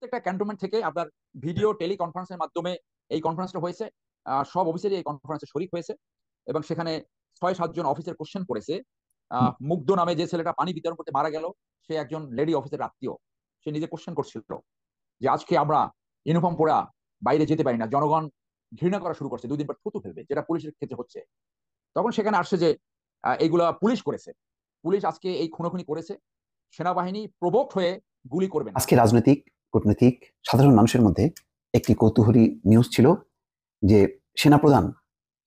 প্রত্যেকটা ক্যান্টনমেন্ট থেকে আপনার ভিডিও টেলিকনফারেন্সের মাধ্যমে এই কনফারেন্সটা হয়েছে। সব অফিসারই এই কনফারেন্সে শরিক হয়েছে এবং সেখানে 6-7 জন অফিসার কোশ্চেন করেছে। মুগ্ধ নামে যে ছেলেটা পানি বিতরণ করতে মারা গেল, সে একজন লেডি অফিসের আত্মীয়। সে নিজে কোশ্চেন করছিল যে আজকে আমরা ইউনিফর্ম পরা বাইরে যেতে পারি না, জনগণ ঘৃণা করা শুরু করছে, 2 দিন পর থুতু ফেলবে, যেটা পুলিশের ক্ষেত্রে হচ্ছে। তখন সেখানে আসছে যে এইগুলা পুলিশ করেছে, পুলিশ আজকে এই খুনোখুনি করেছে, সেনাবাহিনী প্রভোক্ট হয়ে গুলি করবে না। আজকে রাজনৈতিক, কূটনৈতিক, সাধারণ মানুষের মধ্যে একটি কৌতূহলী নিউজ ছিল যে সেনাপ্রধান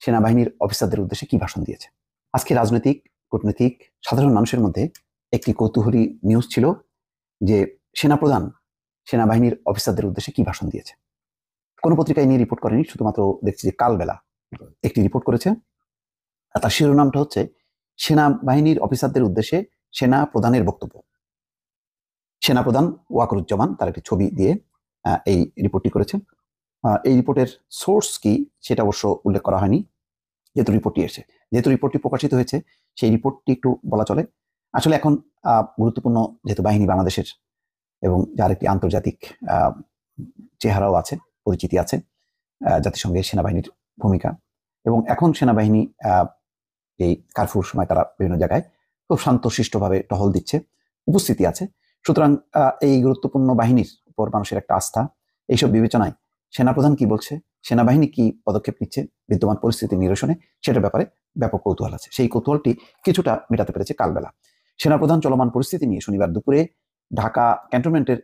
সেনাবাহিনীর অফিসারদের উদ্দেশ্যে কি ভাষণ দিয়েছে। আজকে রাজনৈতিক, কূটনৈতিক, সাধারণ মানুষের মধ্যে একটি কৌতূহলী নিউজ ছিল যে সেনাপ্রধান সেনাবাহিনীর অফিসারদের উদ্দেশ্যে কি ভাষণ দিয়েছে। কোনো পত্রিকায় নিয়ে রিপোর্ট করেনি, শুধুমাত্র দেখছি যে কালবেলা একটি রিপোর্ট করেছে। আর তার শিরোনামটা হচ্ছে সেনাবাহিনীর অফিসারদের উদ্দেশ্যে সেনা প্রধানের বক্তব্য। সেনাপ্রধান ওয়াকরুজ্জামান তার একটি ছবি দিয়ে এই রিপোর্টটি করেছেন। এই রিপোর্টের সোর্স কি সেটা অবশ্য উল্লেখ করা হয়নি, যেহেতু রিপোর্টটি প্রকাশিত হয়েছে সেই রিপোর্টটি একটু বলা চলে। আসলে এখন গুরুত্বপূর্ণ যেহেতু বাহিনী বাংলাদেশের, এবং যার একটি আন্তর্জাতিক চেহারাও আছে, পরিচিতি আছে, জাতিসংঘের সেনাবাহিনীর ভূমিকা, এবং এখন সেনাবাহিনী এই কারফিউর সময় তারা বিভিন্ন জায়গায় খুব শান্তশিষ্টভাবে টহল দিচ্ছে, উপস্থিতি আছে। সুতরাং এই গুরুত্বপূর্ণ বাহিনীর উপর মানুষের একটা আস্থা, এইসব বিবেচনায় সেনাপ্রধান কি বলছে, সেনাবাহিনী কি পদক্ষেপ নিচ্ছে বিদ্যমান পরিস্থিতি নিরসনে, সেটার ব্যাপারে ব্যাপক কৌতূহল আছে। সেই কৌতূহলটি কিছুটা মেটাতে পেরেছে কালবেলা। সেনাপ্রধান চলমান পরিস্থিতি নিয়ে শনিবার দুপুরে ঢাকা ক্যান্টনমেন্টের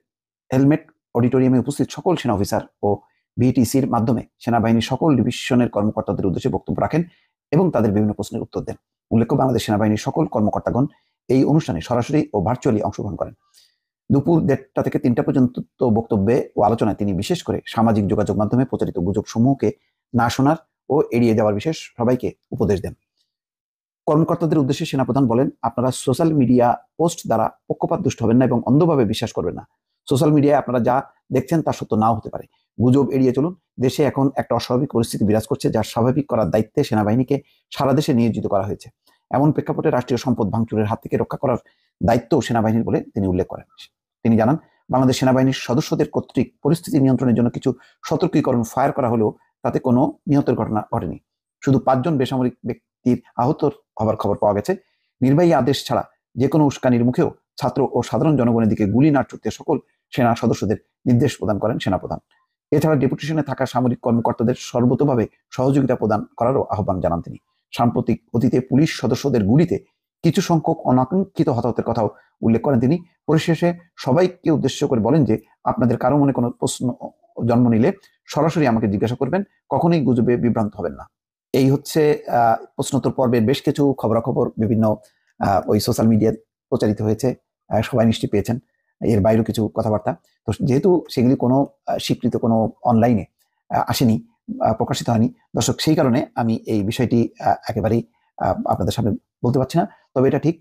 হেলমেট অডিটোরিয়ামে উপস্থিত সকল সেনা অফিসার ও ভিটিসির মাধ্যমে সেনাবাহিনীর সকল ডিভিশনের কর্মকর্তাদের উদ্দেশ্যে বক্তব্য রাখেন এবং তাদের বিভিন্ন প্রশ্নের উত্তর দেন। উল্লেখ্য, বাংলাদেশ সেনাবাহিনীর সকল কর্মকর্তাগণ এই অনুষ্ঠানে সরাসরি ও ভার্চুয়ালি অংশগ্রহণ করেন। দুপুর 1টা থেকে 3টা পর্যন্ত বক্তব্যে ও আলোচনায় তিনি বিশেষ করে সামাজিক যোগাযোগ মাধ্যমে প্রচারিত গুজব সমূহকে না শোনার ও এড়িয়ে যাওয়ার বিশেষ সবাইকে উপদেশ দেন। কর্মকর্তাদের উদ্দেশ্যে সেনাপ্রধান বলেন, আপনারা সোশ্যাল মিডিয়া পোস্ট দ্বারা পক্ষপাত দুষ্ট হবেন না এবং অন্ধভাবে বিশ্বাস করবেন না। সোশ্যাল মিডিয়ায় আপনারা যা দেখছেন তা সত্য নাও হতে পারে। গুজব এড়িয়ে চলুন। দেশে এখন একটা অস্বাভাবিক পরিস্থিতি বিরাজ করছে, যা স্বাভাবিক করার দায়িত্বে সেনাবাহিনীকে সারা দেশে নিয়োজিত করা হয়েছে। এমন প্রেক্ষাপটে রাষ্ট্রীয় সম্পদ ভাঙচুরের হাত থেকে রক্ষা করার দায়িত্ব সেনাবাহিনীর বলে তিনি উল্লেখ করেন। তিনি জানান, বাংলাদেশ সেনাবাহিনীর সদস্যদের কর্তৃক পরিস্থিতি নিয়ন্ত্রণের জন্য কিছু সতর্কীকরণ ফায়ার করা হলেও তাতে কোনো নিহতের ঘটনা ঘটেনি। শুধু 5 জন বেসামরিক ব্যক্তির আহত হবার খবর পাওয়া গেছে। নির্বাহী আদেশ ছাড়া যে কোনো উস্কানির মুখেও ছাত্র ও সাধারণ জনগণের দিকে গুলি না ছুটতে সকল সেনা সদস্যদের নির্দেশ প্রদান করেন সেনাপ্রধান। এছাড়া ডেপুটেশনে থাকা সামরিক কর্মকর্তাদের সর্বতোভাবে সহযোগিতা প্রদান করারও আহ্বান জানান তিনি। সাম্প্রতিক অতীতে পুলিশ সদস্যদের গুলিতে কিছু সংখ্যক অনাকাঙ্ক্ষিত হতাহতের কথাও উল্লেখ করেন তিনি। পরিশেষে সবাইকে উদ্দেশ্য করে বলেন যে, আপনাদের কারো মনে কোনো প্রশ্ন জন্ম নিলে সরাসরি আমাকে জিজ্ঞাসা করবেন, কখনোই গুজবে বিভ্রান্ত হবেন না। এই হচ্ছে প্রশ্নোত্তর পর্বের বেশ কিছু খবরাখবর বিভিন্ন ওই সোশ্যাল মিডিয়ায় প্রচারিত হয়েছে, সবাই নিশ্চয়ই পেয়েছেন। এর বাইরেও কিছু কথাবার্তা, তো যেহেতু সেগুলি কোনো স্বীকৃত কোনো অনলাইনে আসেনি, প্রকাশিত হয়নি দর্শক, সেই কারণে আমি এই বিষয়টি একেবারেই আপনাদের সামনে বলতে পারছি না। তবে এটা ঠিক,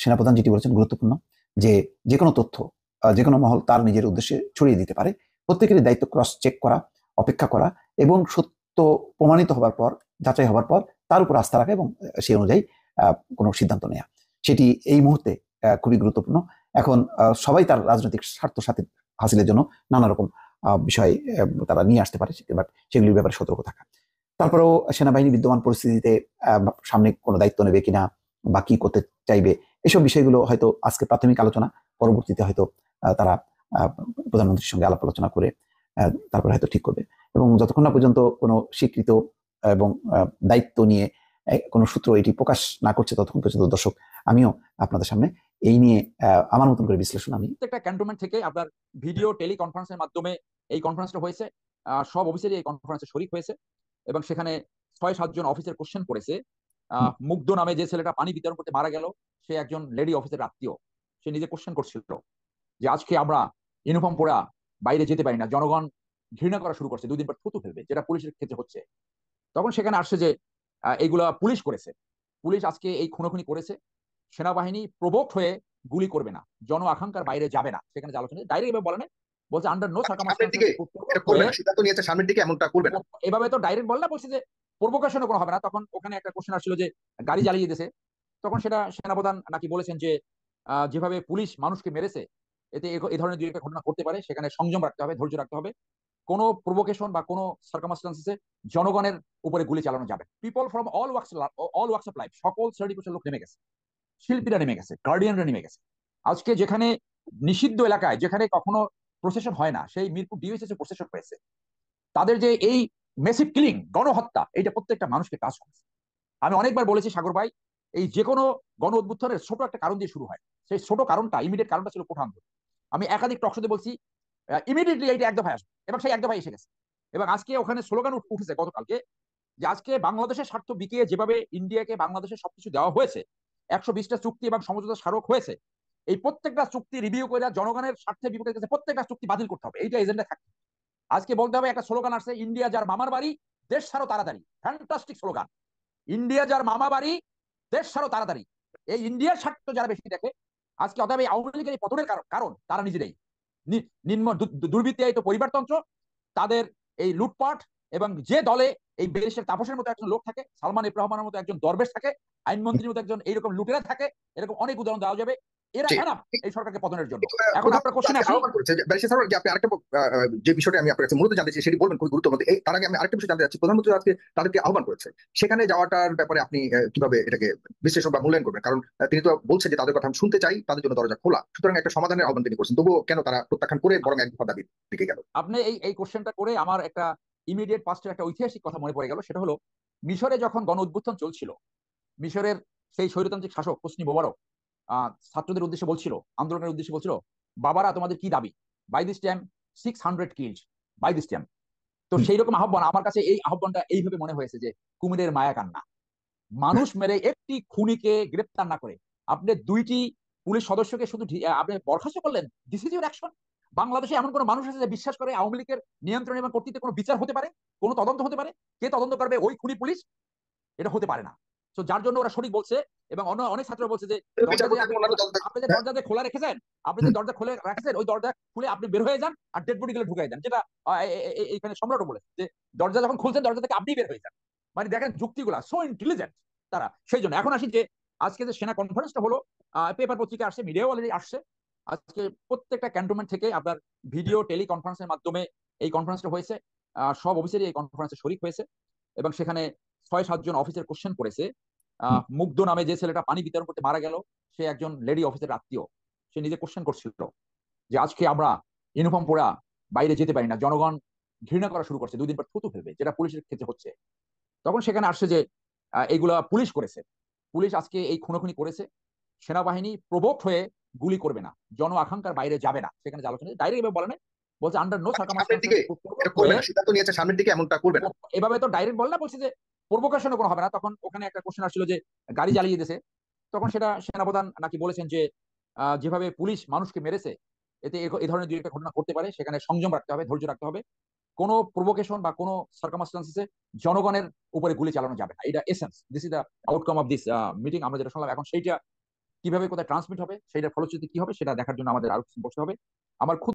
সেনাপ্রধান যেটি বলেছেন গুরুত্বপূর্ণ, যে যে কোনো তথ্য যে কোনো মহল তার নিজের উদ্দেশ্যে ছড়িয়ে দিতে পারে। প্রত্যেকেরই দায়িত্ব ক্রস চেক করা, অপেক্ষা করা এবং সত্য প্রমাণিত হবার পর, যাচাই হবার পর তার উপর আস্থা রাখা এবং সেই অনুযায়ী কোনো সিদ্ধান্ত নেওয়া, সেটি এই মুহূর্তে খুবই গুরুত্বপূর্ণ। এখন সবাই তার রাজনৈতিক স্বার্থ সাথে হাসিলের জন্য নানা রকম বিষয় তারা নিয়ে আসতে পারে, বাট সেগুলির ব্যাপারে সতর্ক থাকা। তারপরেও সেনাবাহিনী বিদ্যমান পরিস্থিতিতে সামনে কোনো দায়িত্ব নেবে কিনা বা কি করতে চাইবে, এসব বিষয়গুলো হয়তো আজকে প্রাথমিক আলোচনা, পরবর্তীতে হয়তো তারা প্রধানমন্ত্রীর সঙ্গে আলাপ আলোচনা করে তারপরে হয়তো ঠিক করবে। এবং যতক্ষণ না পর্যন্ত কোনো স্বীকৃত এবং দায়িত্ব নিয়ে কোনো সূত্র এটি প্রকাশ না করছে, ততক্ষণ পর্যন্ত দর্শক আমিও আপনাদের সামনে এই নিয়ে আমার মতন করে বিশ্লেষণ আমি। প্রত্যেকটা ক্যান্টনমেন্ট থেকে আপনার ভিডিও টেলিকনফারেন্সের মাধ্যমে এই কনফারেন্সটা হয়েছে। সব অফিসারই এই কনফারেন্সে শরিক হয়েছে এবং সেখানে 6-7 জন অফিসার কোশ্চেন করেছে। মুগ্ধ নামে যে ছেলেটা পানি বিতরণ করতে মারা গেল, সে একজন লেডি অফিসার আত্মীয়। সে নিজে কোশ্চেন করছিল যে আজকে আমরা ইউনিফর্ম পরা বাইরে যেতে পারি না, জনগণ ঘৃণা করা শুরু করছে, 2 দিন পর থুতু ফেলবে, যেটা পুলিশের ক্ষেত্রে হচ্ছে। তখন সেখানে আসছে যে এইগুলা পুলিশ করেছে, পুলিশ আজকে এই খুনোখুনি করেছে, সেনাবাহিনী প্রভোক্ট হয়ে গুলি করবে না, জন আকাঙ্ক্ষার বাইরে যাবে না। সেখানে যে আলোচনা ডাইরেক্ট এভাবে বলে না, বলছে আন্ডার নো সার্কামস্টেন্সেস সিদ্ধান্ত নিয়েছে সামনের দিকে এমনটা করবে না, এভাবে তো ডাইরেক্ট বল না, বলছে যে প্রভোকেশনও কোনো হবে না। তখন ওখানে একটা কোশ্চেন আসছিল যে গাড়ি জ্বালিয়ে দিয়েছে, তখন সেটা সেনাপ্রধান নাকি বলেছেন যে যেভাবে পুলিশ মানুষকে মেরেছে এতে এই ধরনের দুই একটা ঘটনা ঘটতে পারে, সেখানে সংযম রাখতে হবে, ধৈর্য রাখতে হবে। কোনো প্রভোকেশন বা কোনো সার্কামস্টান্সেসে জনগণের উপরে গুলি চালানো যাবে। People from all works of life, সকল শ্রেণী পেশার লোক নেমে গেছে, শিল্পীরা নেমে গেছে, গার্ডিয়ানরা নেমে গেছে। আজকে যেখানে নিষিদ্ধ এলাকায়, যেখানে কখনো প্রসেশন হয় না, সেই মিরপুর ডিওএসএস প্রসেশন হয়েছে। তাদের যে এই মেসিভ কিলিং, গণহত্যা, এইটা প্রত্যেকটা মানুষকে টাচ করেছে। আমি অনেকবার বলেছি সাগর ভাই, এই যে কোনো গণ অভ্যুত্থানের ছোট একটা কারণ দিয়ে শুরু হয়। সেই ছোট কারণটা, ইমিডিয়েট কারণটা ছিল কোঠা আন্দোলন। আমি একাধিক টকশোতে বলছি ইমিডিয়েটলি এইটা এক দফায় আসবে, এবং সেই এক দফায় এসে গেছে। এবং আজকে ওখানে স্লোগান উঠেছে গতকালকে, যে আজকে বাংলাদেশের স্বার্থ বিকিয়ে যেভাবে ইন্ডিয়াকে বাংলাদেশের সবকিছু দেওয়া হয়েছে, 120টা চুক্তি এবং সমঝোতা স্মারক হয়েছে, এই প্রত্যেকটা চুক্তি রিভিউ করে জনগণের স্বার্থে বিপরীত কাছে প্রত্যেকটা চুক্তি বাতিল করতে হবে, এইটা এজেন্ডা থাকে। আজকে বলতে হবে, একটা স্লোগান আসছে, ইন্ডিয়া যার মামার বাড়ি দেশ ছাড়ো তাড়াতাড়ি। ফ্যান্টাস্টিক স্লোগান, ইন্ডিয়া যার মামা বাড়ি দেশ ছাড়ো তাড়াতাড়ি। এই ইন্ডিয়ার স্বার্থ যারা বেশি দেখে, আজকে অতএব এই আওয়ামী লীগের পতনের কারণ তারা নিজেরাই। নিম্ন দুর্বৃত্তায়িত পরিবারতন্ত্র, তাদের এই লুটপাট, এবং যে দলে এই দেশের তাপসের মতো একজন লোক থাকে, সালমান এফ রহমানের মতো একজন দরবেশ থাকে, আইনমন্ত্রীর মতো একজন এইরকম লুটেরা থাকে, এরকম অনেক উদাহরণ দেওয়া যাবে। এরা এনাফ এই সরকারকে পতনের জন্য। এখন আপনার কোশ্চেন আসি, আপনি আরেকটা যে বিষয়টা আমি আপনার কাছে মূলত জানতে চাই সেটি বলবেন খুবই গুরুত্বপূর্ণ। তার আগে আমি আরেকটা বিষয় জানতে চাচ্ছি, প্রধানমন্ত্রী আজকে তাদেরকে আহ্বান করেছে, সেখানে যাওয়াটার ব্যাপারে আপনি কিভাবে এটাকে বিশ্লেষণ বা মূল্যায়ন করবেন? কারণ তিনি তো বলছেন যে তাদের কথা আমি শুনতে চাই, তাদের জন্য দরজা খোলা, সুতরাং একটা সমাধানের আহ্বান তিনি করছেন, তবুও কেন তারা প্রত্যাখ্যান করে বরং এক দফা দাবির দিকে গেল? আপনি এই কোশ্চেনটা করে আমার একটা ইমিডিয়েট পাস্টের একটা ঐতিহাসিক কথা মনে পড়ে গেল। সেটা হলো, মিশরে যখন গণ উত্থান চলছিল, মিশরের সেই স্বৈরতান্ত্রিক শাসক হোসনি মোবারক ছাত্রদের উদ্দেশ্যে বলছিল, আন্দোলনের উদ্দেশ্যে বলছিল, বাবারা তোমাদের কি দাবি? By this time 600 killed, by this time. তো সেই রকম আহ্বান, আমার কাছে এই আহ্বানটা এইভাবে মনে হয়েছে যে কুমিরের মায়া কান্না। মানুষ মেরে একটি খুনিকে গ্রেপ্তার না করে আপনি দুইটি পুলিশ সদস্যকে শুধু আপনি বরখাস্ত করলেন, দিস ইজ ইউর অ্যাকশন? বাংলাদেশে এমন কোন মানুষ আছে যে বিশ্বাস করে আওয়ামী লীগের নিয়ন্ত্রণ এবং কর্তৃত্বে কোনো বিচার হতে পারে, কোনো তদন্ত হতে পারে? কে তদন্ত করবে? ওই খুনি পুলিশ? এটা হতে পারে না। তো যার জন্য ওরা সঠিক বলছে। এবং অনেক ছাত্র বলছে যে আপনি যে দরজা খোলা রেখেছেন, আপনি যে দরজা খুলে রাখছেন, ওই দরজা খুলে আপনি বের হয়ে যান আর ডেড বডি গুলো ঢুকাই দেন, যেটা এইখানে সম্রাটও বলেছে যে দরজা যখন খুলছেন দরজা থেকে আপনি বের হয়ে যান। মানে দেখেন যুক্তিগুলা সো ইন্টেলিজেন্ট তারা। সেই জন্য এখন আসি যে আজকে যে সেনা কনফারেন্সটা হলো, পেপার পত্রিকা আসছে, মিডিয়াও অলরেডি আসছে। আজকে প্রত্যেকটা ক্যান্টনমেন্ট থেকে আপনার ভিডিও টেলি কনফারেন্সের মাধ্যমে এই কনফারেন্সটা হয়েছে। সব অফিসারই এই কনফারেন্সে শরিক হয়েছে, এবং সেখানে 6-7 জন অফিসার কোশ্চেন করেছে। মুগ্ধ নামে যে ছেলেটা পানি বিতরণ করতে মারা গেল, সে একজন লেডি অফিসারের আত্মীয়। সে নিজে কোশ্চেন করছিল যে আজকে আমরা ইউনিফর্ম পরা বাইরে যেতে পারি না, জনগণ ঘৃণা করা শুরু করছে, 2 দিন পর থুতু ফেলবে, যেটা পুলিশের ক্ষেত্রে হচ্ছে। তখন সেখানে আসছে যে এইগুলা পুলিশ করেছে, পুলিশ আজকে এই খুনোখুনি করেছে, সেনাবাহিনী প্রভোক্ট হয়ে গুলি করবে না, জন আকাঙ্ক্ষার বাইরে যাবে না। সেখানে যে আলোচনা ডাইরেক্ট এভাবে বলে না, বলছে আন্ডার নো সামনের দিকে এটা করবে না, সিদ্ধান্ত নিয়েছে সামনের দিকে এমনটা করবে না। এভাবে তো ডাইরেক্ট বল না, বলছে যে প্রভোকেশনও কোনো হবে না। তখন ওখানে একটা কোশ্চেন আসছিল যে গাড়ি জ্বালিয়ে দিয়েছে, তখন সেটা সেনাপ্রধান নাকি বলেছেন যে যেভাবে পুলিশ মানুষকে মেরেছে, এতে এই ধরনের দুই একটা ঘটনা ঘটতে পারে, সেখানে সংযম রাখতে হবে, ধৈর্য রাখতে হবে। কোনো প্রভোকেশন বা কোনো সার্কামস্টান্সেসে জনগণের উপরে গুলি চালানো যাবে না। এটা essence, this is the outcome of this meeting. আমরা যেটা শুনলাম, এখন সেইটা কিভাবে কোথায় ট্রান্সমিট হবে, সেইটার ফলশ্রুতি কি হবে, সেটা দেখার জন্য আমাদের আরো বসতে হবে। আমার খুব